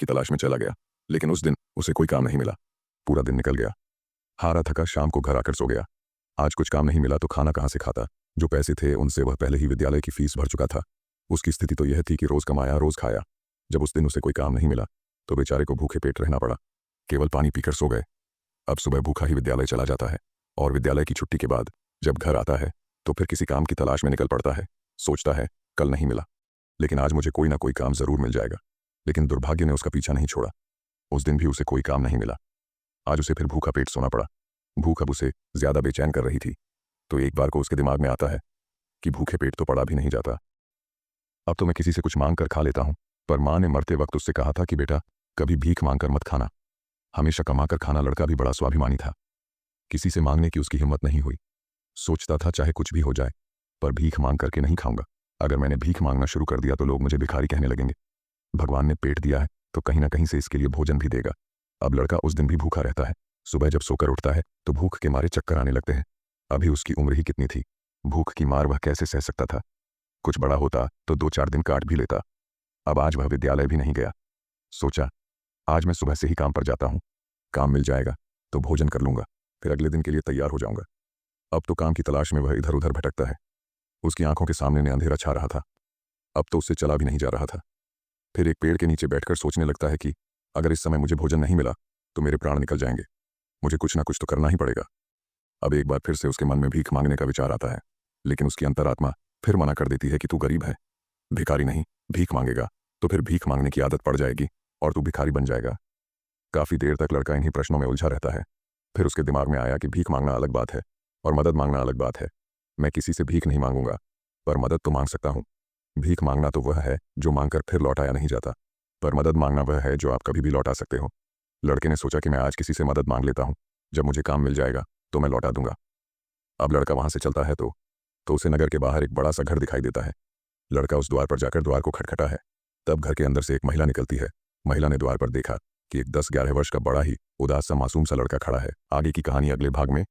की तलाश में चला गया, लेकिन उस दिन उसे कोई काम नहीं मिला। पूरा दिन निकल गया। हारा थका शाम को घर आकर सो गया। आज कुछ काम नहीं मिला तो खाना कहाँ से खाता। जो पैसे थे उनसे वह पहले ही विद्यालय की फीस भर चुका था। उसकी स्थिति तो यह थी कि रोज कमाया रोज खाया। जब उस दिन उसे कोई काम नहीं मिला तो बेचारे को भूखे पेट रहना पड़ा। केवल पानी पीकर सो गए। अब सुबह भूखा ही विद्यालय चला जाता है और विद्यालय की छुट्टी के बाद जब घर आता है तो फिर किसी काम की तलाश में निकल पड़ता है। सोचता है कल नहीं मिला, लेकिन आज मुझे कोई ना कोई काम जरूर मिल जाएगा। लेकिन दुर्भाग्य ने उसका पीछा नहीं छोड़ा। उस दिन भी उसे कोई काम नहीं मिला। आज उसे फिर भूखा पेट सोना पड़ा। भूख अब उसे ज्यादा बेचैन कर रही थी। तो एक बार को उसके दिमाग में आता है कि भूखे पेट तो पड़ा भी नहीं जाता। अब तो मैं किसी से कुछ मांग कर खा लेता हूं। पर मां ने मरते वक्त उससे कहा था कि बेटा कभी भीख मांग कर मत खाना। हमेशा कमाकर खाना। लड़का भी बड़ा स्वाभिमानी था। किसी से मांगने की उसकी हिम्मत नहीं हुई। सोचता था चाहे कुछ भी हो जाए पर भीख मांग करके नहीं खाऊंगा। अगर मैंने भीख मांगना शुरू कर दिया तो लोग मुझे भिखारी कहने लगेंगे। भगवान ने पेट दिया है तो कहीं ना कहीं से इसके लिए भोजन भी देगा। अब लड़का उस दिन भी भूखा रहता है। सुबह जब सोकर उठता है तो भूख के मारे चक्कर आने लगते हैं। अभी उसकी उम्र ही कितनी थी। भूख की मार वह कैसे सह सकता था। कुछ बड़ा होता तो 2-4 दिन काट भी लेता। अब आज वह विद्यालय भी नहीं गया। सोचा आज मैं सुबह से ही काम पर जाता हूँ। काम मिल जाएगा तो भोजन कर लूंगा, फिर अगले दिन के लिए तैयार हो जाऊंगा। अब तो काम की तलाश में वह इधर उधर भटकता है। उसकी आंखों के सामने ने अंधेरा छा रहा था। अब तो उससे चला भी नहीं जा रहा था। फिर एक पेड़ के नीचे बैठकर सोचने लगता है कि अगर इस समय मुझे भोजन नहीं मिला तो मेरे प्राण निकल जाएंगे। मुझे कुछ ना कुछ तो करना ही पड़ेगा। अब एक बार फिर से उसके मन में भीख मांगने का विचार आता है, लेकिन उसकी अंतरात्मा फिर मना कर देती है कि तू गरीब है, भिखारी नहीं। भीख मांगेगा तो फिर भीख मांगने की आदत पड़ जाएगी और तू भिखारी बन जाएगा। काफी देर तक लड़का इन्हीं प्रश्नों में उलझा रहता है। फिर उसके दिमाग में आया कि भीख मांगना अलग बात है और मदद मांगना अलग बात है। मैं किसी से भीख नहीं मांगूंगा, पर मदद तो मांग सकता हूँ। भीख मांगना तो वह है जो मांगकर फिर लौटाया नहीं जाता, पर मदद मांगना वह है जो आप कभी भी लौटा सकते हो। लड़के ने सोचा कि मैं आज किसी से मदद मांग लेता हूँ, जब मुझे काम मिल जाएगा तो मैं लौटा दूंगा। अब लड़का वहां से चलता है तो उसे नगर के बाहर एक बड़ा सा घर दिखाई देता है। लड़का उस द्वार पर जाकर द्वार को खटखटा है। तब घर के अंदर से एक महिला निकलती है। महिला ने द्वार पर देखा कि एक 10-11 वर्ष का बड़ा ही उदास सा मासूम सा लड़का खड़ा है। आगे की कहानी अगले भाग में